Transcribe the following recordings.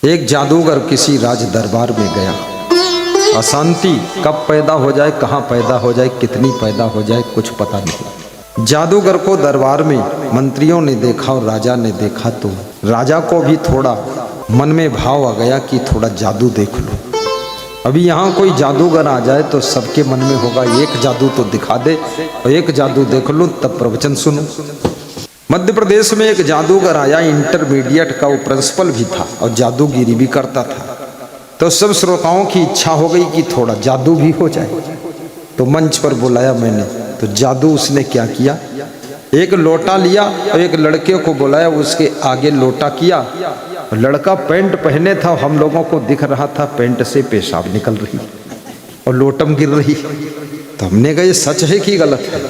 एक जादूगर किसी राज दरबार में गया। अशांति कब पैदा हो जाए, कहाँ पैदा हो जाए, कितनी पैदा हो जाए, कुछ पता नहीं। जादूगर को दरबार में मंत्रियों ने देखा और राजा ने देखा तो राजा को भी थोड़ा मन में भाव आ गया कि थोड़ा जादू देख लो। अभी यहाँ कोई जादूगर आ जाए तो सबके मन में होगा एक जादू तो दिखा दे और एक जादू देख लूँ तब प्रवचन सुनूं। मध्य प्रदेश में एक जादूगर आया, इंटरमीडिएट का वो प्रिंसिपल भी था और जादूगिरी भी करता था। तो सब श्रोताओं की इच्छा हो गई कि थोड़ा जादू भी हो जाए, तो मंच पर बुलाया मैंने। तो जादू उसने क्या किया, एक लोटा लिया और एक लड़के को बुलाया, उसके आगे लोटा किया। लड़का पैंट पहने था, हम लोगों को दिख रहा था पैंट से पेशाब निकल रही और लोटम गिर रही। तो हमने कहा ये सच है कि गलत है।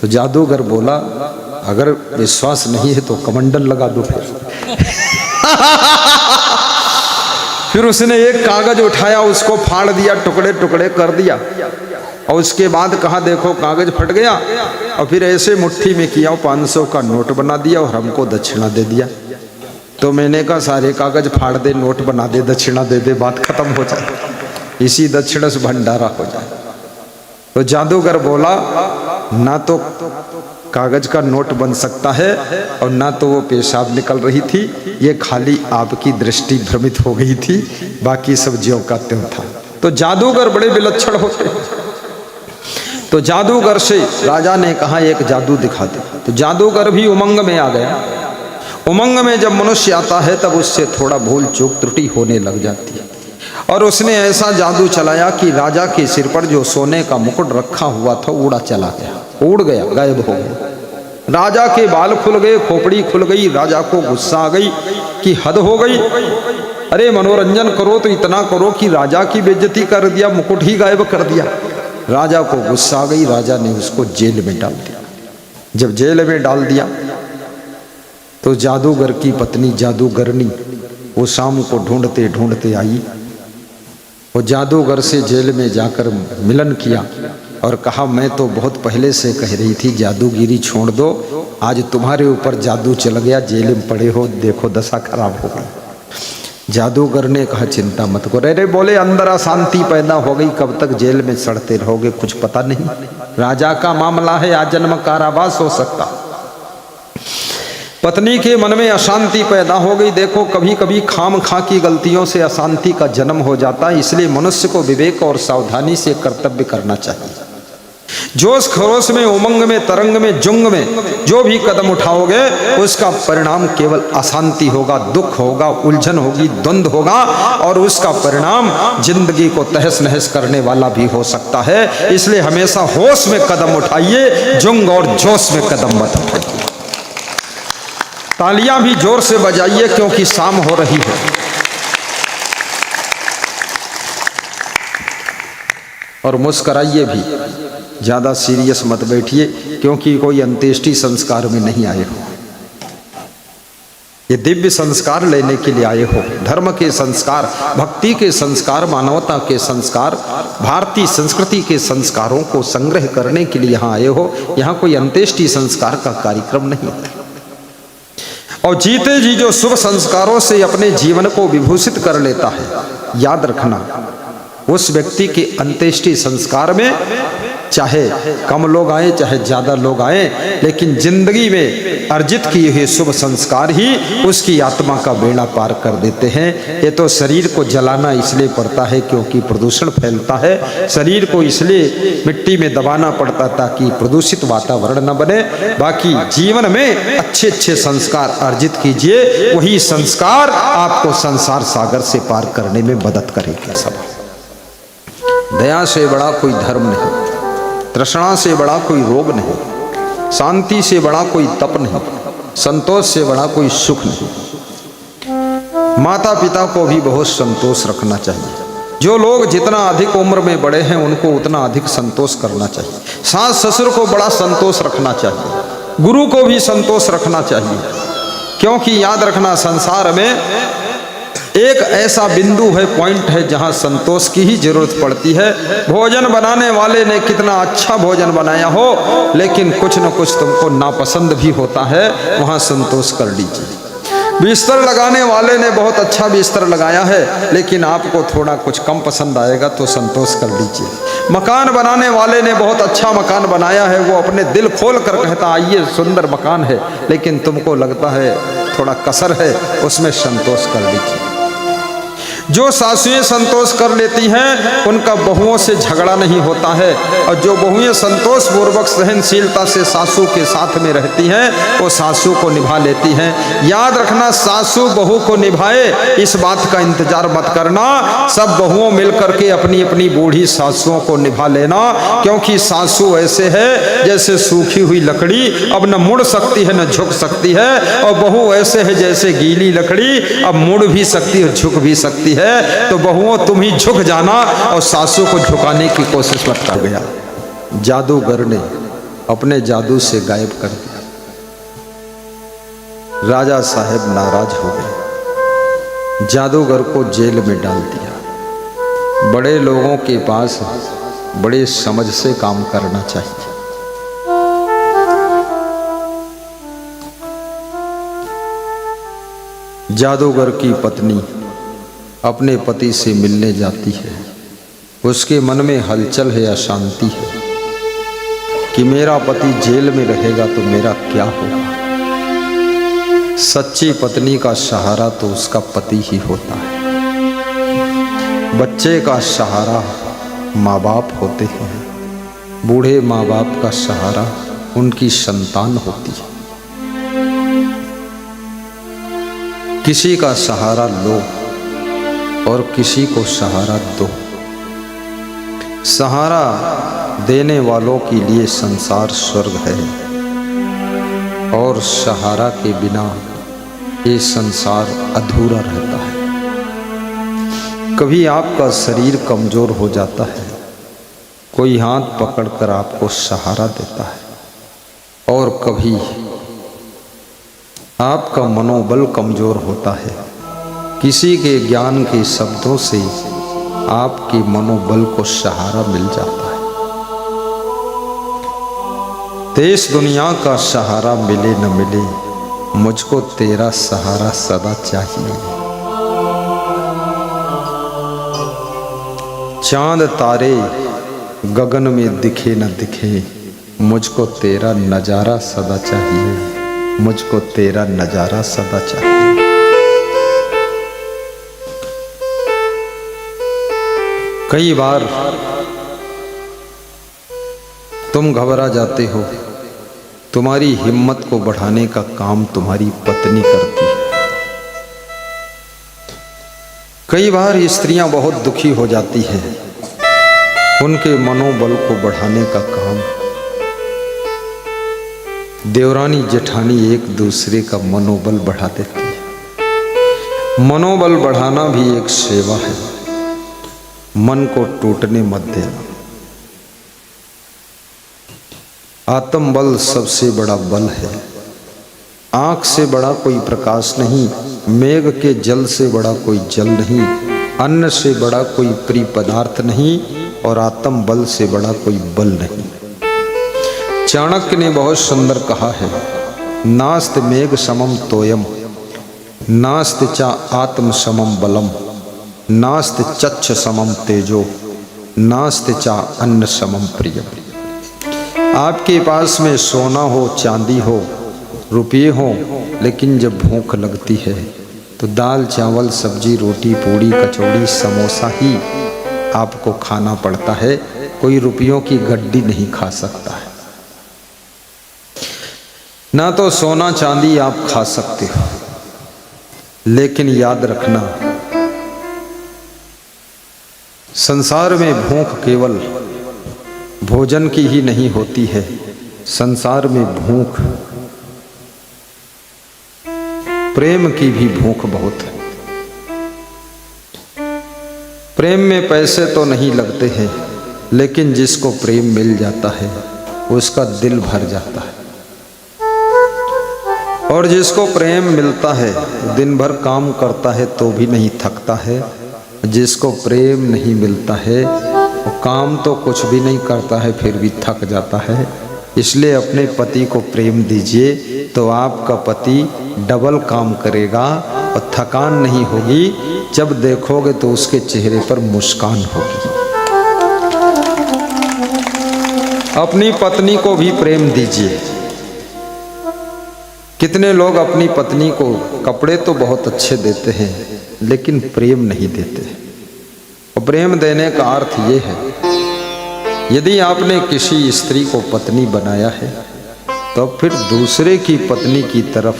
तो जादूगर बोला अगर विश्वास नहीं है तो कमंडल लगा दो फिर उसने एक कागज उठाया, उसको फाड़ दिया, टुकड़े टुकड़े कर दिया और उसके बाद कहा देखो कागज फट गया। और फिर ऐसे मुट्ठी में किया, 500 का नोट बना दिया और हमको दक्षिणा दे दिया। तो मैंने कहा सारे कागज फाड़ दे, नोट बना दे, दक्षिणा दे दे, बात खत्म हो जाए, इसी दक्षिणा से भंडारा हो जाए। तो जादूगर बोला ना तो कागज का नोट बन सकता है और ना तो वो पेशाब निकल रही थी, ये खाली आपकी दृष्टि भ्रमित हो गई थी, बाकी सब ज्यों का त्यों था। तो जादूगर बड़े विलक्षण होते हैं। तो जादूगर से राजा ने कहा एक जादू दिखा दे। तो जादूगर भी उमंग में आ गया। उमंग में जब मनुष्य आता है तब उससे थोड़ा भूल चूक त्रुटि होने लग जाती है। और उसने ऐसा जादू चलाया कि राजा के सिर पर जो सोने का मुकुट रखा हुआ था उड़ा चला गया, उड़ गया, गायब हो गया। राजा के बाल खुल गए, खोपड़ी खुल गई। राजा को गुस्सा आ गई कि हद हो गई, अरे मनोरंजन करो तो इतना करो कि राजा की बेइज्जती कर दिया, मुकुट ही गायब कर दिया। राजा को गुस्सा आ गई, राजा ने उसको जेल में डाल दिया। जब जेल में डाल दिया तो जादूगर की पत्नी जादूगरनी वो शाम को ढूंढते ढूंढते आई। वो जादूगर से जेल में जाकर मिलन किया और कहा मैं तो बहुत पहले से कह रही थी जादूगिरी छोड़ दो, आज तुम्हारे ऊपर जादू चल गया, जेल में पड़े हो, देखो दशा खराब हो गई। जादूगर ने कहा चिंता मत करो। अरे बोले अंदर अशांति पैदा हो गई, कब तक जेल में सड़ते रहोगे, कुछ पता नहीं, राजा का मामला है, आजन्म कारावास हो सकता। पत्नी के मन में अशांति पैदा हो गई। देखो कभी कभी खाम खा की गलतियों से अशांति का जन्म हो जाता है, इसलिए मनुष्य को विवेक और सावधानी से कर्तव्य करना चाहिए। जोश खरोश में, उमंग में, तरंग में, जुंग में जो भी कदम उठाओगे उसका परिणाम केवल अशांति होगा, दुख होगा, उलझन होगी, द्वंद्व होगा और उसका परिणाम जिंदगी को तहस नहस करने वाला भी हो सकता है। इसलिए हमेशा होश में कदम उठाइए, जुंग और जोश में कदम मत उठाइए। तालियां भी जोर से बजाइए क्योंकि शाम हो रही है। और मुस्कराइए भी, ज्यादा सीरियस मत बैठिए क्योंकि कोई अंत्येष्टि संस्कार में नहीं आए हो, ये दिव्य संस्कार लेने के लिए आए हो। धर्म के संस्कार, भक्ति के संस्कार, मानवता के संस्कार, भारतीय संस्कृति के संस्कारों को संग्रह करने के लिए यहाँ आए हो। यहाँ कोई अंत्येष्टि संस्कार का कार्यक्रम नहीं है। और जीते जी जो शुभ संस्कारों से अपने जीवन को विभूषित कर लेता है, याद रखना उस व्यक्ति के अंत्येष्टि संस्कार में चाहे कम लोग आए चाहे ज्यादा लोग आए, लेकिन जिंदगी में अर्जित किए हुए शुभ संस्कार ही उसकी आत्मा का बेड़ा पार कर देते हैं। ये तो शरीर को जलाना इसलिए पड़ता है क्योंकि प्रदूषण फैलता है, शरीर को इसलिए मिट्टी में दबाना पड़ता ताकि प्रदूषित वातावरण न बने। बाकी जीवन में अच्छे अच्छे संस्कार अर्जित कीजिए, वही संस्कार आपको संसार सागर से पार करने में मदद करेंगे। सब दया से बड़ा कोई धर्म नहीं, तृष्णा से बड़ा कोई रोग नहीं, शांति से बड़ा कोई तप नहीं, संतोष से बड़ा कोई सुख नहीं। माता पिता को भी बहुत संतोष रखना चाहिए। जो लोग जितना अधिक उम्र में बड़े हैं उनको उतना अधिक संतोष करना चाहिए। सास ससुर को बड़ा संतोष रखना चाहिए, गुरु को भी संतोष रखना चाहिए, क्योंकि याद रखना संसार में एक ऐसा बिंदु है, पॉइंट है जहां संतोष की ही जरूरत पड़ती है। भोजन बनाने वाले ने कितना अच्छा भोजन बनाया हो लेकिन कुछ न कुछ तुमको नापसंद भी होता है, वहां संतोष कर लीजिए। बिस्तर लगाने वाले ने बहुत अच्छा बिस्तर लगाया है, लेकिन आपको थोड़ा कुछ कम पसंद आएगा तो संतोष कर लीजिए। मकान बनाने वाले ने बहुत अच्छा मकान बनाया है, वो अपने दिल खोल कर कहता आइए सुंदर मकान है, लेकिन तुमको लगता है थोड़ा कसर है, उसमें संतोष कर लीजिए। जो सासुएं संतोष कर लेती हैं उनका बहुओं से झगड़ा नहीं होता है, और जो बहुएं संतोष पूर्वक सहनशीलता से सासू के साथ में रहती हैं वो सासू को निभा लेती हैं। याद रखना, सासू बहू को निभाए इस बात का इंतजार मत करना, सब बहुओं मिलकर के अपनी अपनी बूढ़ी सासुओं को निभा लेना, क्योंकि सासू ऐसे है जैसे सूखी हुई लकड़ी, अब न मुड़ सकती है न झुक सकती है, और बहू ऐसे है जैसे गीली लकड़ी, अब मुड़ भी सकती है झुक भी सकती है। तो बहुओं तुम ही झुक जाना और सासू को झुकाने की कोशिश मत कर। गया जादूगर ने अपने जादू से गायब कर दिया। राजा साहब नाराज हो गए, जादूगर को जेल में डाल दिया। बड़े लोगों के पास बड़े समझ से काम करना चाहिए। जादूगर की पत्नी अपने पति से मिलने जाती है, उसके मन में हलचल है, अशांति है कि मेरा पति जेल में रहेगा तो मेरा क्या होगा। सच्ची पत्नी का सहारा तो उसका पति ही होता है। बच्चे का सहारा माँ बाप होते हैं, बूढ़े माँ बाप का सहारा उनकी संतान होती है। किसी का सहारा लो और किसी को सहारा दो। सहारा देने वालों के लिए संसार स्वर्ग है, और सहारा के बिना ये संसार अधूरा रहता है। कभी आपका शरीर कमजोर हो जाता है, कोई हाथ पकड़कर आपको सहारा देता है, और कभी आपका मनोबल कमजोर होता है, किसी के ज्ञान के शब्दों से आपके मनोबल को सहारा मिल जाता है। देश दुनिया का सहारा मिले न मिले, मुझको तेरा सहारा सदा चाहिए। चांद तारे गगन में दिखे न दिखे, मुझको तेरा नजारा सदा चाहिए, मुझको तेरा नजारा सदा चाहिए। कई बार तुम घबरा जाते हो, तुम्हारी हिम्मत को बढ़ाने का काम तुम्हारी पत्नी करती है। कई बार स्त्रियां बहुत दुखी हो जाती हैं, उनके मनोबल को बढ़ाने का काम देवरानी जेठानी एक दूसरे का मनोबल बढ़ा देती है। मनोबल बढ़ाना भी एक सेवा है। मन को टूटने मत देना। आत्मबल सबसे बड़ा बल है। आँख से बड़ा कोई प्रकाश नहीं, मेघ के जल से बड़ा कोई जल नहीं, अन्न से बड़ा कोई प्रिय पदार्थ नहीं, और आत्म बल से बड़ा कोई बल नहीं। चाणक्य ने बहुत सुंदर कहा है, नास्त मेघ समम तोयम, नास्त चा आत्म समम बलम, नास्त चच्छ समम तेजो, नास्त चा अन्न समम प्रियम। आपके पास में सोना हो, चांदी हो, रुपये हो, लेकिन जब भूख लगती है तो दाल चावल सब्जी रोटी पूड़ी कचौड़ी समोसा ही आपको खाना पड़ता है। कोई रुपयों की गड्डी नहीं खा सकता है। ना तो सोना चांदी आप खा सकते हो, लेकिन याद रखना, संसार में भूख केवल भोजन की ही नहीं होती है। संसार में भूख प्रेम की भी भूख बहुत है। प्रेम में पैसे तो नहीं लगते हैं, लेकिन जिसको प्रेम मिल जाता है उसका दिल भर जाता है। और जिसको प्रेम मिलता है दिन भर काम करता है तो भी नहीं थकता है। जिसको प्रेम नहीं मिलता है वो काम तो कुछ भी नहीं करता है फिर भी थक जाता है। इसलिए अपने पति को प्रेम दीजिए, तो आपका पति डबल काम करेगा और थकान नहीं होगी। जब देखोगे तो उसके चेहरे पर मुस्कान होगी। अपनी पत्नी को भी प्रेम दीजिए। कितने लोग अपनी पत्नी को कपड़े तो बहुत अच्छे देते हैं लेकिन प्रेम नहीं देते। और प्रेम देने का अर्थ ये है, यदि आपने किसी स्त्री को पत्नी बनाया है तो फिर दूसरे की पत्नी की तरफ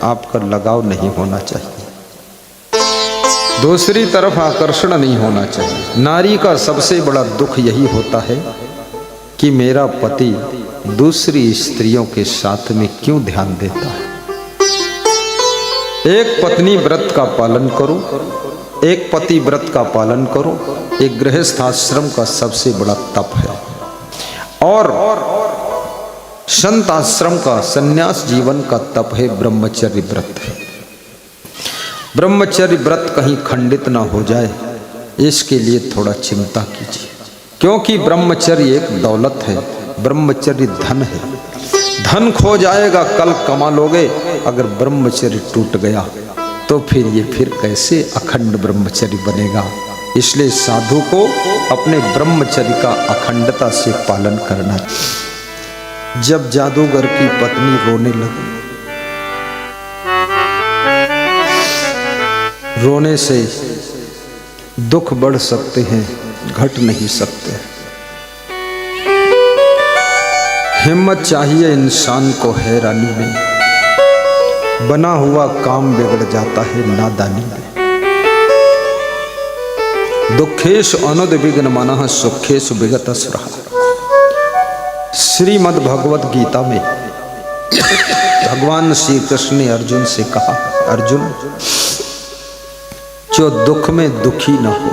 आपका लगाव नहीं होना चाहिए, दूसरी तरफ आकर्षण नहीं होना चाहिए। नारी का सबसे बड़ा दुख यही होता है कि मेरा पति दूसरी स्त्रियों के साथ में क्यों ध्यान देता है। एक पत्नी व्रत का पालन करो, एक पति व्रत का पालन करो, एक गृहस्थ आश्रम का सबसे बड़ा तप है। और संत आश्रम का संन्यास जीवन का तप है ब्रह्मचर्य व्रत है। ब्रह्मचर्य व्रत कहीं खंडित ना हो जाए, इसके लिए थोड़ा चिंता कीजिए, क्योंकि ब्रह्मचर्य एक दौलत है, ब्रह्मचर्य धन है। धन खो जाएगा, कल कमा लोगे, अगर ब्रह्मचर्य टूट गया तो फिर कैसे अखंड ब्रह्मचर्य बनेगा। इसलिए साधु को अपने ब्रह्मचर्य का अखंडता से पालन करना। जब जादूगर की पत्नी रोने लगी, रोने से दुख बढ़ सकते हैं, घट नहीं सकते। हिम्मत चाहिए इंसान को हैरानी में, बना हुआ काम बिगड़ जाता है नादानी में। दुखेश अनुद्विग्न मनः सुखेश विगत स्पृहा। श्रीमद् भगवत गीता में भगवान श्री कृष्ण ने अर्जुन से कहा, अर्जुन जो दुख में दुखी न हो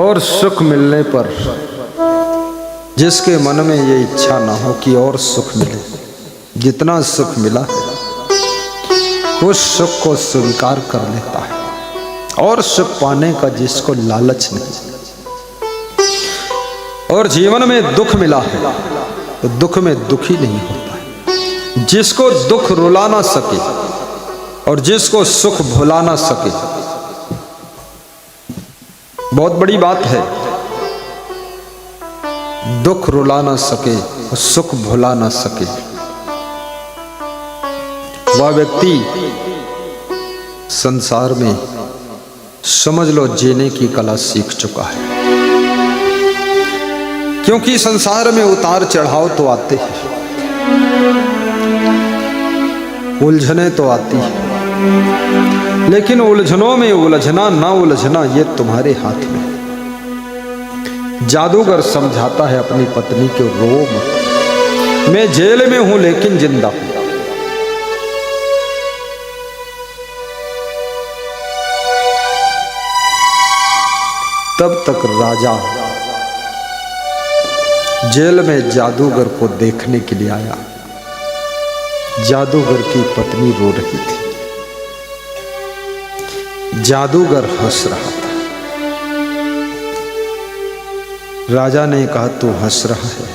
और सुख मिलने पर जिसके मन में ये इच्छा ना हो कि और सुख मिले, जितना सुख मिला है उस सुख को स्वीकार कर लेता है। और सुख पाने का जिसको लालच नहीं, और जीवन में दुख मिला है तो दुख में दुखी नहीं होता है। जिसको दुख रुला ना सके और जिसको सुख भुला ना सके, बहुत बड़ी बात है। दुख रुला ना सके और सुख भुला ना सके, वह व्यक्ति संसार में समझ लो जीने की कला सीख चुका है। क्योंकि संसार में उतार चढ़ाव तो आते हैं, उलझने तो आती है, लेकिन उलझनों में उलझना ना उलझना ये तुम्हारे हाथ में। जादूगर समझाता है अपनी पत्नी को, रो मत, मैं जेल में हूं लेकिन जिंदा हूं। तब तक राजा जेल में जादूगर को देखने के लिए आया। जादूगर की पत्नी रो रही थी, जादूगर हंस रहा था। राजा ने कहा, तू हंस रहा है,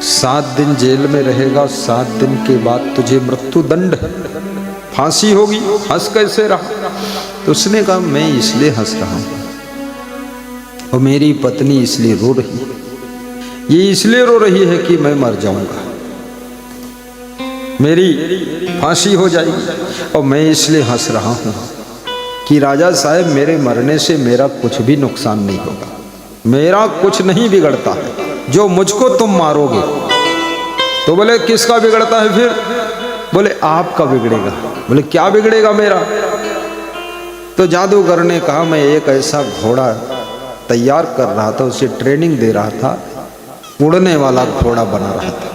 7 दिन जेल में रहेगा, 7 दिन के बाद तुझे मृत्यु दंड है, फांसी होगी, हंस कैसे रहा? तो उसने कहा, मैं इसलिए हंस रहा हूं और मेरी पत्नी इसलिए रो रही है। ये इसलिए रो रही है कि मैं मर जाऊंगा, मेरी फांसी हो जाएगी, और मैं इसलिए हंस रहा हूं कि राजा साहब मेरे मरने से मेरा कुछ भी नुकसान नहीं होगा, मेरा कुछ नहीं बिगड़ता है, जो मुझको तुम मारोगे। तो बोले किसका बिगड़ता है फिर? बोले आपका बिगड़ेगा। बोले क्या बिगड़ेगा मेरा? तो जादूगर ने कहा, मैं एक ऐसा घोड़ा तैयार कर रहा था, उसे ट्रेनिंग दे रहा था, उड़ने वाला घोड़ा बना रहा था,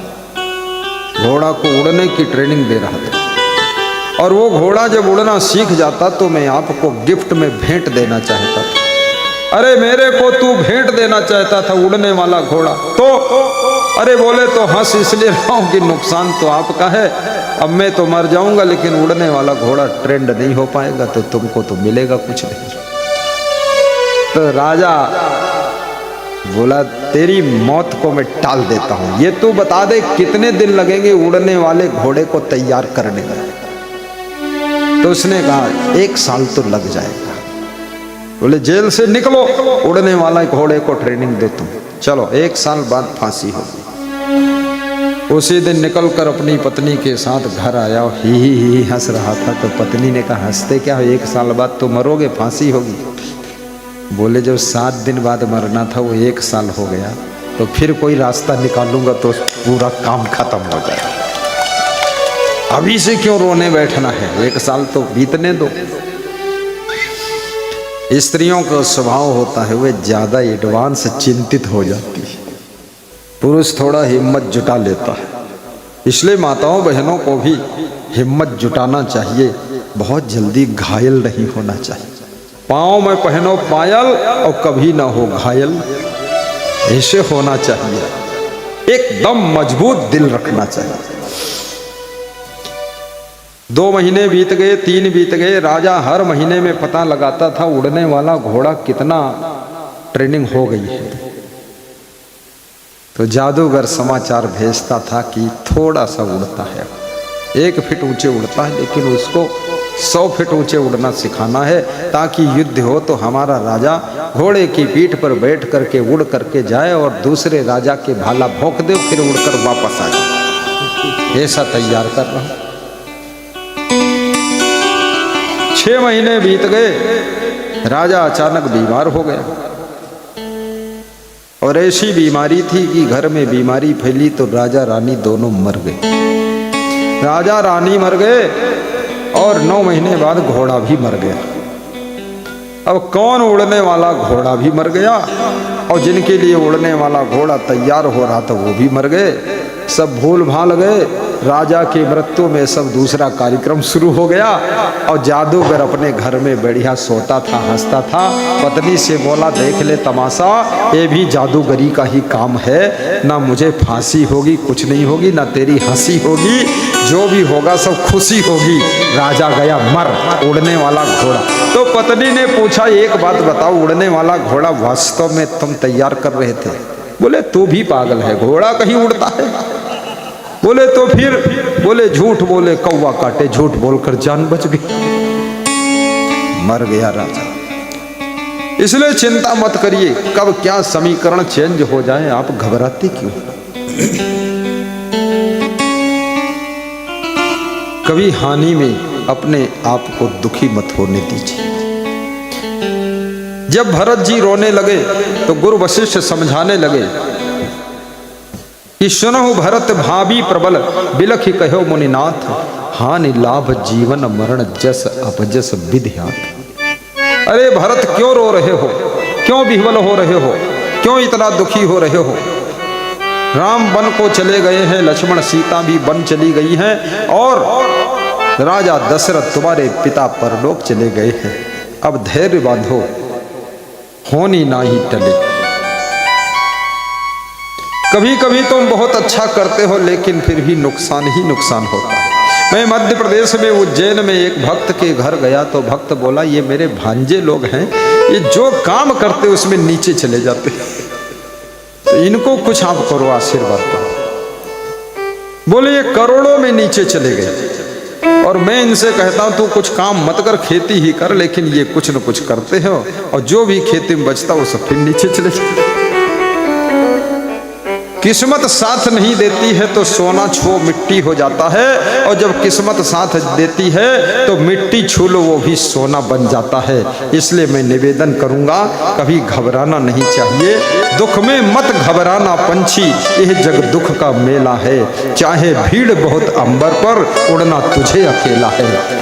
घोड़ा को उड़ने की ट्रेनिंग दे रहा था। और वो घोड़ा जब उड़ना सीख जाता तो मैं आपको गिफ्ट में भेंट देना चाहता था। अरे मेरे को तू भेंट देना चाहता था उड़ने वाला घोड़ा? तो अरे बोले तो हंस इसलिए रहा हूं कि नुकसान तो आपका है, अब मैं तो मर जाऊंगा लेकिन उड़ने वाला घोड़ा ट्रेंड नहीं हो पाएगा, तो तुमको तो मिलेगा कुछ नहीं। तो राजा बोला तेरी मौत को मैं टाल देता हूं, ये तू बता दे कितने दिन लगेंगे उड़ने वाले घोड़े को तैयार करने में। तो उसने कहा 1 साल तो लग जाएगा। बोले जेल से निकलो, उड़ने वाला घोड़े को ट्रेनिंग देता हूं। चलो 1 साल बाद फांसी होगी। उसी दिन निकलकर अपनी पत्नी के साथ घर आया, ही हंस रहा था। तो पत्नी ने कहा हंसते क्या हो, 1 साल बाद तो मरोगे, फांसी होगी। बोले जो 7 दिन बाद मरना था वो 1 साल हो गया, तो फिर कोई रास्ता निकालूंगा तो पूरा काम खत्म हो जाएगा। अभी से क्यों रोने बैठना है, 1 साल तो बीतने दो। स्त्रियों का स्वभाव होता है वे ज्यादा एडवांस चिंतित हो जाती है, पुरुष थोड़ा हिम्मत जुटा लेता है। इसलिए माताओं बहनों को भी हिम्मत जुटाना चाहिए, बहुत जल्दी घायल नहीं होना चाहिए। पाँव में पहनो पायल और कभी ना हो घायल, ऐसे होना चाहिए। एकदम मजबूत दिल रखना चाहिए। 2 महीने बीत गए, 3 बीत गए। राजा हर महीने में पता लगाता था उड़ने वाला घोड़ा कितना ट्रेनिंग हो गई है। तो जादूगर समाचार भेजता था कि थोड़ा सा उड़ता है, 1 फीट ऊंचे उड़ता है, लेकिन उसको 100 फीट ऊंचे उड़ना सिखाना है, ताकि युद्ध हो तो हमारा राजा घोड़े की पीठ पर बैठ करके उड़ करके जाए और दूसरे राजा के भाला भोंक दे, फिर उड़कर वापस आ जाए। ऐसा तैयार कर रहा हूं। 6 महीने बीत गए। राजा अचानक बीमार हो गया, और ऐसी बीमारी थी कि घर में बीमारी फैली तो राजा रानी दोनों मर गए। राजा रानी मर गए और 9 महीने बाद घोड़ा भी मर गया। अब कौन उड़ने वाला घोड़ा भी मर गया, और जिनके लिए उड़ने वाला घोड़ा तैयार हो रहा था वो भी मर गए। सब भूल भाल गए। राजा की मृत्यु में सब दूसरा कार्यक्रम शुरू हो गया, और जादूगर अपने घर में बढ़िया सोता था, हंसता था। पत्नी से बोला देख ले तमाशा, ये भी जादूगरी का ही काम है, ना मुझे फांसी होगी, कुछ नहीं होगी, ना तेरी हंसी होगी, जो भी होगा सब खुशी होगी। राजा गया मर, उड़ने वाला घोड़ा। तो पत्नी ने पूछा एक बात बताओ, उड़ने वाला घोड़ा वास्तव में तुम तैयार कर रहे थे? बोले तू भी पागल है, घोड़ा कहीं उड़ता है। बोले तो फिर? बोले झूठ बोले कौवा काटे, झूठ बोलकर जान बच गई, मर गया राजा। इसलिए चिंता मत करिए कब क्या समीकरण चेंज हो जाए, आप घबराते क्यों? कभी हानि में अपने आप को दुखी मत होने दीजिए। जब भरत जी रोने लगे तो गुरु वशिष्ठ समझाने लगे कि सुनहु भरत भाभी प्रबल, बिलखि कहो मुनिनाथ, हानि लाभ जीवन मरण जस अपजस विद्यात। अरे भरत क्यों रो रहे हो, क्यों विह्वल हो रहे हो, क्यों इतना दुखी हो रहे हो? राम वन को चले गए हैं, लक्ष्मण सीता भी वन चली गई हैं, और राजा दशरथ तुम्हारे पिता परलोक चले गए हैं। अब धैर्य बांधो, होनी ना ही टले। कभी कभी तुम बहुत अच्छा करते हो, लेकिन फिर भी नुकसान ही नुकसान होता है। मैं मध्य प्रदेश में उज्जैन में एक भक्त के घर गया तो भक्त बोला ये मेरे भांजे लोग हैं, ये जो काम करते उसमें नीचे चले जाते, तो इनको कुछ आप करो, आशीर्वाद करो। बोले ये करोड़ों में नीचे चले गए, और मैं इनसे कहता हूं तू कुछ काम मत कर, खेती ही कर, लेकिन ये कुछ न कुछ करते हो, और जो भी खेती में बचता वो सब फिर नीचे चले जाते। किस्मत साथ नहीं देती है तो सोना छुओ मिट्टी हो जाता है, और जब किस्मत साथ देती है तो मिट्टी छू लो वो भी सोना बन जाता है। इसलिए मैं निवेदन करूंगा कभी घबराना नहीं चाहिए। दुख में मत घबराना पंछी, यह जग दुख का मेला है, चाहे भीड़ बहुत अंबर पर, उड़ना तुझे अकेला है।